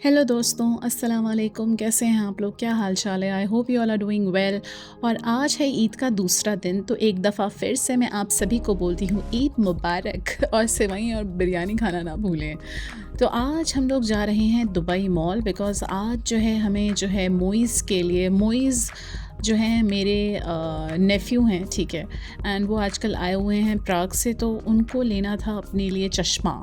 Hello दोस्तों, अस्सलाम वालेकुम। कैसे हैं आप लोग? क्या हाल चाल है? I hope you all are doing well. और आज है ईद का दूसरा दिन, तो एक दफ़ा फिर से मैं आप सभी को बोलती हूँ ईद मुबारक और सेवई और बिरयानी खाना ना भूलें। तो आज हम लोग जा रहे हैं दुबई मॉल, बिकॉज़ आज जो है हमें जो है मोइज़ के लिए मोइज़ जो हैं मेरे नेफ़्यू हैं, ठीक है? एंड वो आजकल आए हुए हैं प्राग से, तो उनको लेना था अपने लिए चश्मा।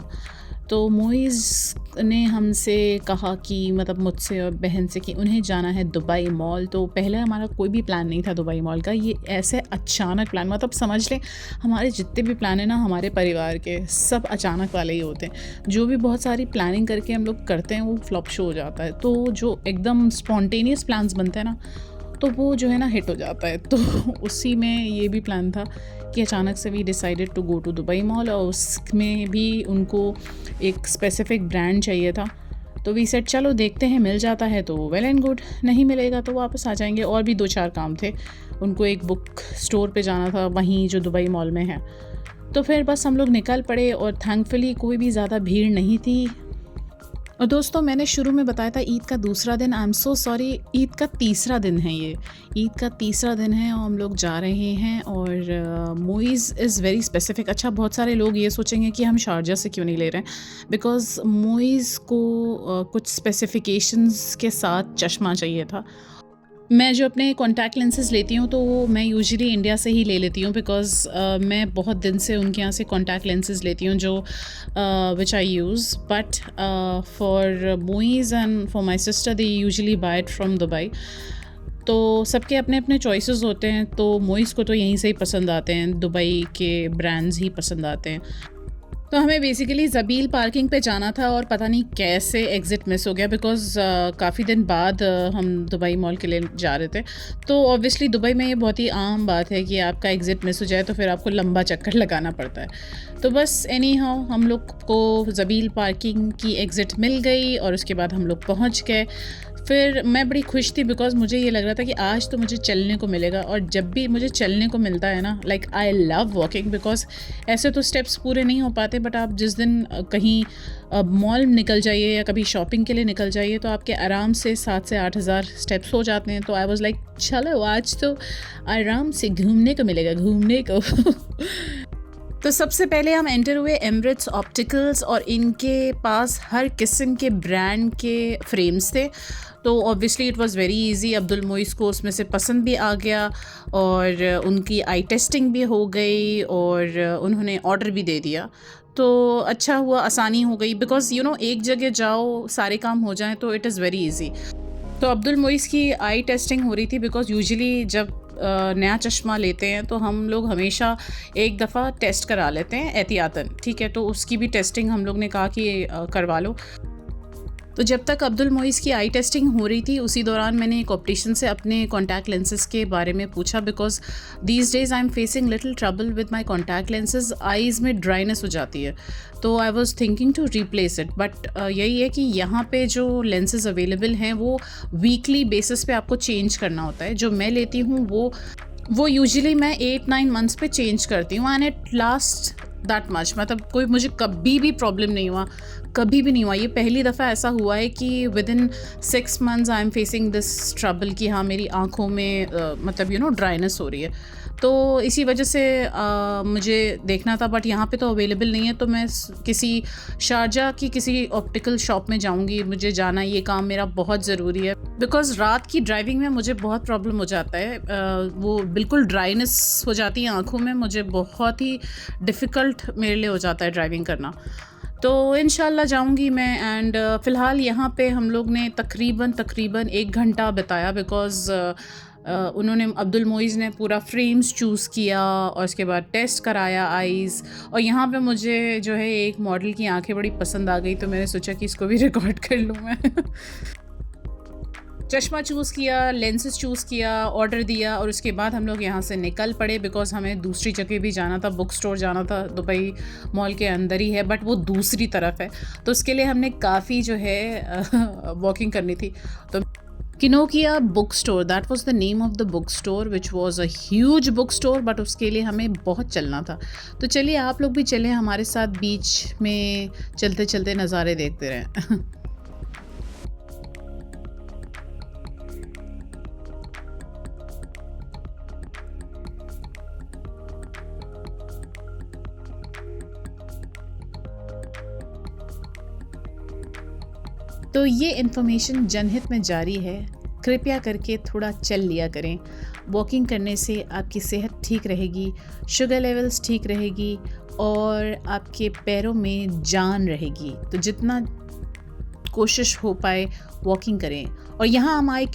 तो मोइज़ ने हमसे कहा कि मतलब मुझसे और बहन से कि उन्हें जाना है दुबई मॉल। तो पहले हमारा कोई भी प्लान नहीं था दुबई मॉल का, ये ऐसे अचानक प्लान, मतलब समझ लें हमारे जितने भी प्लान हैं ना हमारे परिवार के, सब अचानक वाले ही होते हैं। जो भी बहुत सारी प्लानिंग करके हम लोग करते हैं वो फ्लॉप शो हो जाता है। तो जो एकदम स्पॉन्टेनियस प्लान्स बनते हैं ना, तो वो जो है ना हिट हो जाता है। तो उसी में ये भी प्लान था कि अचानक से we decided to go to Dubai mall, और उसमें भी उनको एक स्पेसिफ़िक ब्रांड चाहिए था। तो वी सेड चलो देखते हैं, मिल जाता है तो वेल एंड गुड, नहीं मिलेगा तो वापस आ जाएंगे। और भी 2-4 काम थे, उनको एक बुक स्टोर पे जाना था वहीं जो दुबई मॉल में है। तो फिर बस हम लोग निकल पड़े, और थैंकफुली कोई भी ज़्यादा भीड़ नहीं थी। और दोस्तों, मैंने शुरू में बताया था ईद का दूसरा दिन, I am so sorry, Eid का तीसरा दिन है ये। ईद का तीसरा दिन है और हम लोग जा रहे हैं। और मोइज़ इज़ वेरी स्पेसिफ़िक। अच्छा, बहुत सारे लोग ये सोचेंगे कि हम शारजा से क्यों नहीं ले रहे हैं, बिकॉज़ मोइज़ को कुछ स्पेसिफ़िकेशंस के साथ चश्मा चाहिए था। मैं जो अपने कॉन्टैक्ट लेंसेज़ लेती हूँ तो वो मैं यूजुअली इंडिया से ही ले लेती हूँ, बिकॉज़ मैं बहुत दिन से उनके यहाँ से कॉन्टैक्ट लेंसेज़ लेती हूँ जो which I use. But for Moiz and for my sister they usually buy it from Dubai. तो सबके अपने अपने चॉइसेस होते हैं। तो मोइज़ को तो यहीं से ही पसंद आते हैं, दुबई के ब्रांड्स ही पसंद आते हैं। तो हमें बेसिकली ज़बील पार्किंग पे जाना था, और पता नहीं कैसे एग्ज़िट मिस हो गया, बिकॉज़ काफ़ी दिन बाद हम दुबई मॉल के लिए जा रहे थे। तो ऑब्वियसली दुबई में ये बहुत ही आम बात है कि आपका एग्ज़िट मिस हो जाए तो फिर आपको लंबा चक्कर लगाना पड़ता है। तो बस एनी हाउ हम लोग को ज़बील पार्किंग की एग्ज़िट मिल गई, और उसके बाद हम लोग पहुँच गए। फिर मैं बड़ी खुश थी, बिकॉज़ मुझे ये लग रहा था कि आज तो मुझे चलने को मिलेगा। और जब भी मुझे चलने को मिलता है ना, like I love walking, because ऐसे तो स्टेप्स पूरे नहीं हो पाते, बट आप जिस दिन कहीं मॉल निकल जाइए या कभी शॉपिंग के लिए निकल जाइए तो आपके आराम से 7 से 8 हज़ार स्टेप्स हो जाते हैं। तो आई वाज़ लाइक चलो आज तो आराम से घूमने को मिलेगा, घूमने को। तो सबसे पहले हम एंटर हुए एमरेट्स ऑप्टिकल्स, और इनके पास हर किस्म के ब्रांड के फ्रेम्स थे। तो obviously it was very easy, Abdul Moiz को उसमें से पसंद भी आ गया, और उनकी आई टेस्टिंग भी हो गई, और उन्होंने ऑर्डर भी दे दिया। तो अच्छा हुआ, आसानी हो गई, बिकॉज़ यू नो एक जगह जाओ सारे काम हो जाएं तो इट इज़ वेरी इजी। तो अब्दुल मोइज़ की आई टेस्टिंग हो रही थी, बिकॉज़ यूजुअली जब नया चश्मा लेते हैं तो हम लोग हमेशा एक दफ़ा टेस्ट करा लेते हैं एहतियातन, ठीक है? तो उसकी भी टेस्टिंग हम लोग ने कहा कि करवा लो। तो जब तक अब्दुल मोइज़ की आई टेस्टिंग हो रही थी, उसी दौरान मैंने एक ऑप्टिशियन से अपने कॉन्टैक्ट लेंसेज़ के बारे में पूछा, because these days I am facing little trouble with my contact lenses, eyes में ड्राइनेस हो जाती है। तो I was thinking to replace it, but यही है कि यहाँ पे जो लेंसेज़ अवेलेबल हैं वो वीकली बेसिस पे आपको चेंज करना होता है। जो मैं लेती हूँ वो यूजुअली मैं 8-9 मंथ्स पे चेंज करती हूँ, and it last that much. मतलब कोई मुझे कभी भी प्रॉब्लम नहीं हुआ, कभी भी नहीं हुआ। ये पहली दफ़ा ऐसा हुआ है कि with in 6 months I am facing this trouble कि हाँ मेरी आँखों में मतलब यू नो ड्राइनेस हो रही है। तो इसी वजह से मुझे देखना था, बट यहाँ पे तो अवेलेबल नहीं है। तो मैं किसी शारजा की किसी ऑप्टिकल शॉप में जाऊँगी, मुझे जाना, ये काम मेरा बहुत ज़रूरी है, बिकॉज़ रात की ड्राइविंग में मुझे बहुत प्रॉब्लम हो जाता है। वो बिल्कुल ड्राइनेस हो जाती है आँखों में, मुझे बहुत ही डिफ़िकल्ट मेरे लिए हो जाता है ड्राइविंग करना। तो इंशाल्लाह जाऊंगी मैं। एंड फ़िलहाल यहाँ पे हम लोग ने तकरीबन 1 घंटा बिताया, बिकॉज़ उन्होंने अब्दुल मोइज़ ने पूरा फ्रेम्स चूज़ किया, और उसके बाद टेस्ट कराया आईज़। और यहाँ पे मुझे जो है एक मॉडल की आंखें बड़ी पसंद आ गई, तो मैंने सोचा कि इसको भी रिकॉर्ड कर लूँ मैं। चश्मा चूज़ किया, लेंसेज़ चूज़ किया, ऑर्डर दिया, और उसके बाद हम लोग यहाँ से निकल पड़े, बिकॉज़ हमें दूसरी जगह भी जाना था, बुक स्टोर जाना था। दुबई मॉल के अंदर ही है, बट वो दूसरी तरफ है। तो उसके लिए हमने काफ़ी जो है वॉकिंग करनी थी। तो Kinokuniya book store, that was the name of the book store, which was a huge book store, but उसके लिए हमें बहुत चलना था। तो चलिए आप लोग भी चलें हमारे साथ, बीच में चलते चलते नज़ारे देखते रहें। तो ये इन्फॉर्मेशन जनहित में जारी है, कृपया करके थोड़ा चल लिया करें। वॉकिंग करने से आपकी सेहत ठीक रहेगी, शुगर लेवल्स ठीक रहेगी और आपके पैरों में जान रहेगी। तो जितना कोशिश हो पाए वॉकिंग करें। और यहाँ हम आए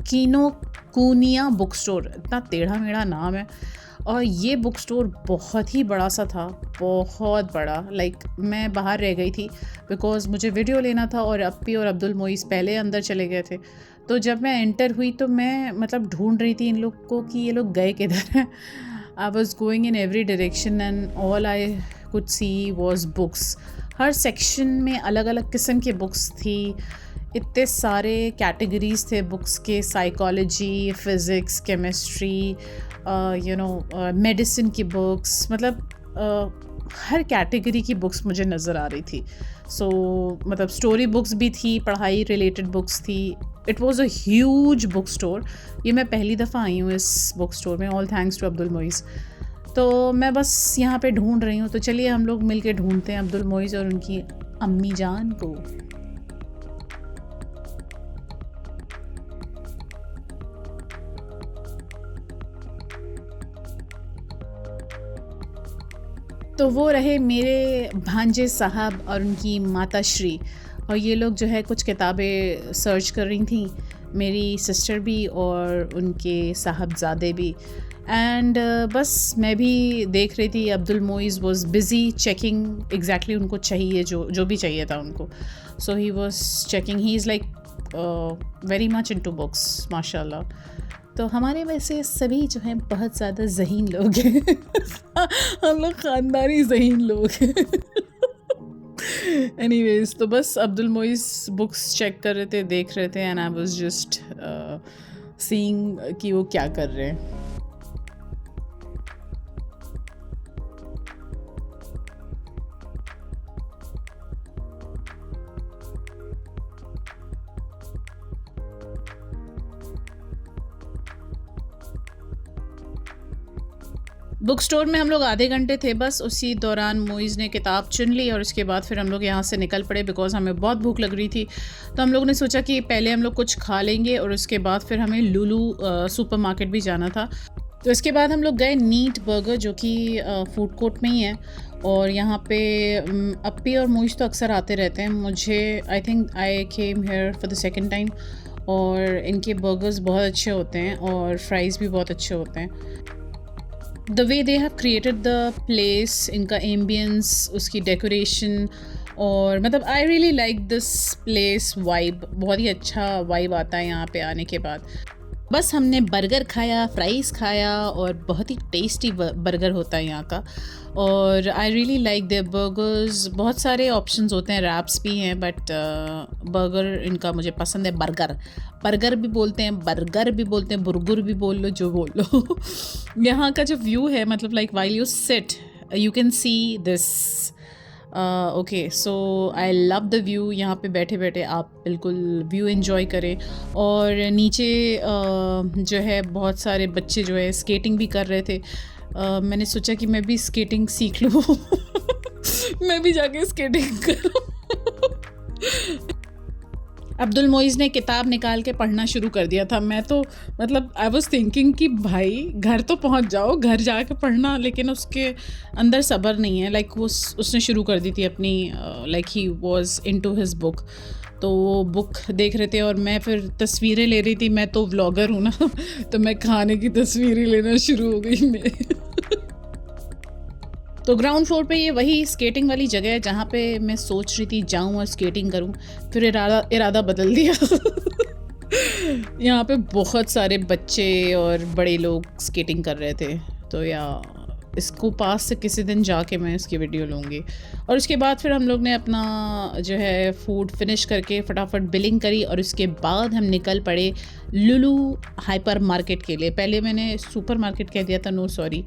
किनोकुनिया बुक स्टोर, इतना टेढ़ा मेढ़ा नाम है, और ये बुक स्टोर बहुत ही बड़ा सा था, बहुत बड़ा। मैं बाहर रह गई थी बिकॉज़ मुझे वीडियो लेना था और अप्पी और अब्दुल मोइज़ पहले अंदर चले गए थे। तो जब मैं एंटर हुई तो मैं ढूंढ रही थी इन लोग को कि ये लोग गए किधर हैं। I was going in every direction and all I could see was books. Her section में अलग अलग किस्म के बुक्स थी, इतने सारे कैटेगरीज थे बुक्स के, साइकोलॉजी, फ़िज़िक्स, केमिस्ट्री, मेडिसिन की बुक्स, हर कैटेगरी की बुक्स मुझे नज़र आ रही थी। स्टोरी बुक्स भी थी, पढ़ाई रिलेटेड बुक्स थी। It was a huge book store. ये मैं पहली दफ़ा आई हूँ इस बुक स्टोर में, all thanks to Abdul Moiz. तो मैं बस यहाँ पे ढूंढ रही हूँ, तो चलिए हम लोग मिल के ढूंढते हैं अब्दुल मोइज़ और उनकी अम्मी जान को। तो वो रहे मेरे भांजे साहब और उनकी माता श्री, और ये लोग जो है कुछ किताबें सर्च कर रही थी, मेरी सिस्टर भी और उनके साहबजादे भी। एंड बस मैं भी देख रही थी। Abdul Moiz was busy checking exactly उनको चाहिए जो भी चाहिए था उनको। So he was checking, he is very much into books माशाल्लाह। तो हमारे वैसे सभी जो हैं बहुत ज़्यादा ज़हीन लोग हैं। हम लोग ख़ानदानी ज़हीन लोग हैं। एनीवेज़, तो बस अब्दुल मोइज़ बुक्स चेक कर रहे थे, देख रहे थे, and I was just seeing कि वो क्या कर रहे हैं। बुक स्टोर में हम लोग आधे घंटे थे बस। उसी दौरान मोइज़ ने किताब चुन ली और उसके बाद फिर हम लोग यहाँ से निकल पड़े बिकॉज़ हमें बहुत भूख लग रही थी। तो हम लोग ने सोचा कि पहले हम लोग कुछ खा लेंगे और उसके बाद फिर हमें लुलु सुपरमार्केट भी जाना था। तो इसके बाद हम लोग गए नीट बर्गर, जो कि फूड कोर्ट में ही है। और यहाँ पे अप्पी और मोइज़ तो अक्सर आते रहते हैं। मुझे I think I came here for the second time, और इनके बर्गर्स बहुत अच्छे होते हैं और फ्राइज़ भी बहुत अच्छे होते हैं। The way they have created the place, इनका एम्बियंस, उसकी डेकोरेशन, और I really like this place vibe. बहुत ही अच्छा वाइब आता है यहाँ पे आने के बाद। बस हमने बर्गर खाया, फ्राइज़ खाया, और बहुत ही टेस्टी बर्गर होता है यहाँ का। और I really like their burgers. बहुत सारे ऑप्शंस होते हैं, रैप्स भी हैं, बट बर्गर इनका मुझे पसंद है। बर्गर भी बोलते हैं, बर्गर भी बोलते हैं, बुर्गर भी बोल लो, जो बोल लो। यहाँ का जो व्यू है, while you sit you can see this. Okay, so I love the view. यहाँ पे बैठे बैठे आप बिल्कुल व्यू एंजॉय करें। और नीचे जो है बहुत सारे बच्चे जो है स्केटिंग भी कर रहे थे। मैंने सोचा कि मैं भी स्केटिंग सीख लूँ। मैं भी जाके स्केटिंग करूँ। अब्दुल मोइज़ ने किताब निकाल के पढ़ना शुरू कर दिया था। मैं तो आई वाज थिंकिंग कि भाई घर तो पहुंच जाओ, घर जाके पढ़ना, लेकिन उसके अंदर सब्र नहीं है। उसने शुरू कर दी थी अपनी, he was into his book. तो वो बुक देख रहे थे और मैं फिर तस्वीरें ले रही थी। मैं तो व्लॉगर हूँ ना, तो मैं खाने की तस्वीरें लेना शुरू हो गई मैं। तो ग्राउंड फ्लोर पे ये वही स्केटिंग वाली जगह है जहाँ पे मैं सोच रही थी जाऊँ और स्केटिंग करूँ, फिर इरादा बदल दिया। यहाँ पे बहुत सारे बच्चे और बड़े लोग स्केटिंग कर रहे थे। तो इसको पास से किसी दिन जाके मैं इसकी वीडियो लूँगी। और उसके बाद फिर हम लोग ने अपना जो है फूड फिनिश करके फटाफट बिलिंग करी, और उसके बाद हम निकल पड़े लुलु हाइपर मार्केट के लिए। पहले मैंने सुपर मार्केट कह दिया था, नो सॉरी,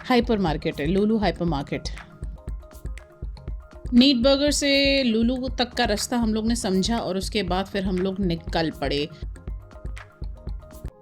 हाइपर मार्केट है, लुलु हाइपर मार्केट। नीट बर्गर से लुलु तक का रास्ता हम लोग ने समझा और उसके बाद फिर हम लोग निकल पड़े।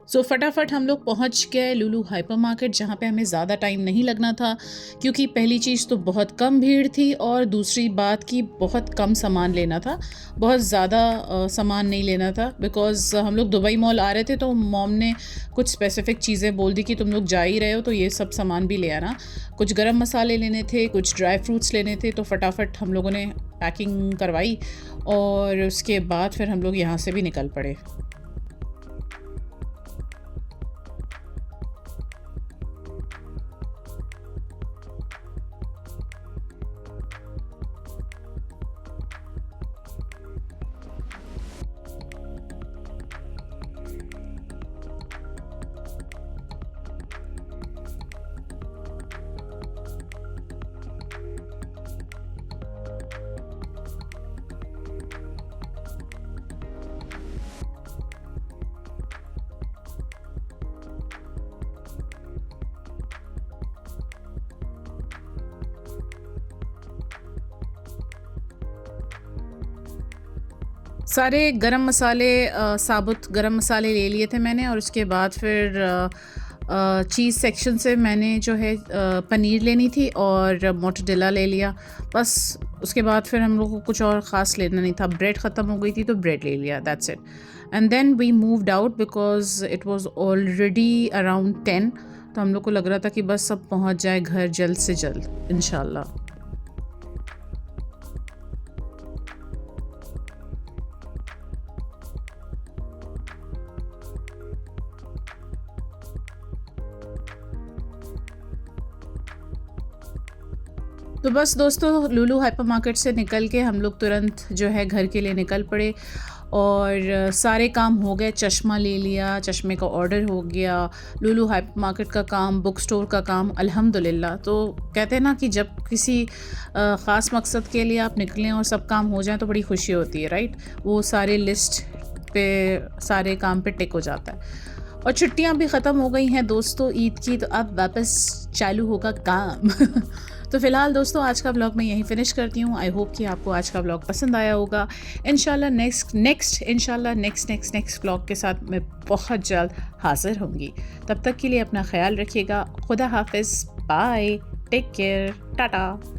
सो फटाफट हम लोग पहुंच गए लुलु हाइपर मार्केट, जहाँ पे हमें ज़्यादा टाइम नहीं लगना था, क्योंकि पहली चीज़ तो बहुत कम भीड़ थी और दूसरी बात कि बहुत कम सामान लेना था, बहुत ज़्यादा सामान नहीं लेना था। बिकॉज़ हम लोग दुबई मॉल आ रहे थे तो मॉम ने कुछ स्पेसिफ़िक चीज़ें बोल दी कि तुम लोग जा ही रहे हो तो ये सब सामान भी ले आना। कुछ गरम मसाले लेने थे, कुछ ड्राई फ्रूट्स लेने थे, तो फटाफट हम लोगों ने पैकिंग करवाई और उसके बाद फिर हम लोग यहाँ से भी निकल पड़े। सारे गरम मसाले साबुत गरम मसाले ले लिए थे मैंने, और उसके बाद फिर चीज़ सेक्शन से मैंने जो है पनीर लेनी थी और मोट्टेरेला ले लिया। बस उसके बाद फिर हम लोग को कुछ और ख़ास लेना नहीं था। ब्रेड ख़त्म हो गई थी तो ब्रेड ले लिया, that's it. And then we moved out because it was already around 10। तो हम लोग को लग रहा था कि बस सब पहुंच जाए घर जल्द से जल्द इंशाल्लाह। तो बस दोस्तों, लुलु हाइपर मार्केट से निकल के हम लोग तुरंत जो है घर के लिए निकल पड़े और सारे काम हो गए। चश्मा ले लिया, चश्मे का ऑर्डर हो गया, लुलु हाइपर मार्केट का काम, बुक स्टोर का काम, अल्हम्दुलिल्लाह। तो कहते हैं ना कि जब किसी ख़ास मकसद के लिए आप निकलें और सब काम हो जाएं तो बड़ी खुशी होती है, राइट। वो सारे लिस्ट पे सारे काम पे टिक हो जाता है। और छुट्टियां भी ख़त्म हो गई हैं दोस्तों ईद की, तो अब वापस चालू होगा काम। तो फ़िलहाल दोस्तों, आज का व्लॉग मैं यहीं फ़िनिश करती हूँ। आई होप कि आपको आज का व्लॉग पसंद आया होगा। इंशाल्लाह नेक्स्ट व्लॉग के साथ मैं बहुत जल्द हाज़िर होंगी। तब तक के लिए अपना ख्याल रखिएगा। खुदा हाफ़िज़, बाय, टेक केयर, टाटा।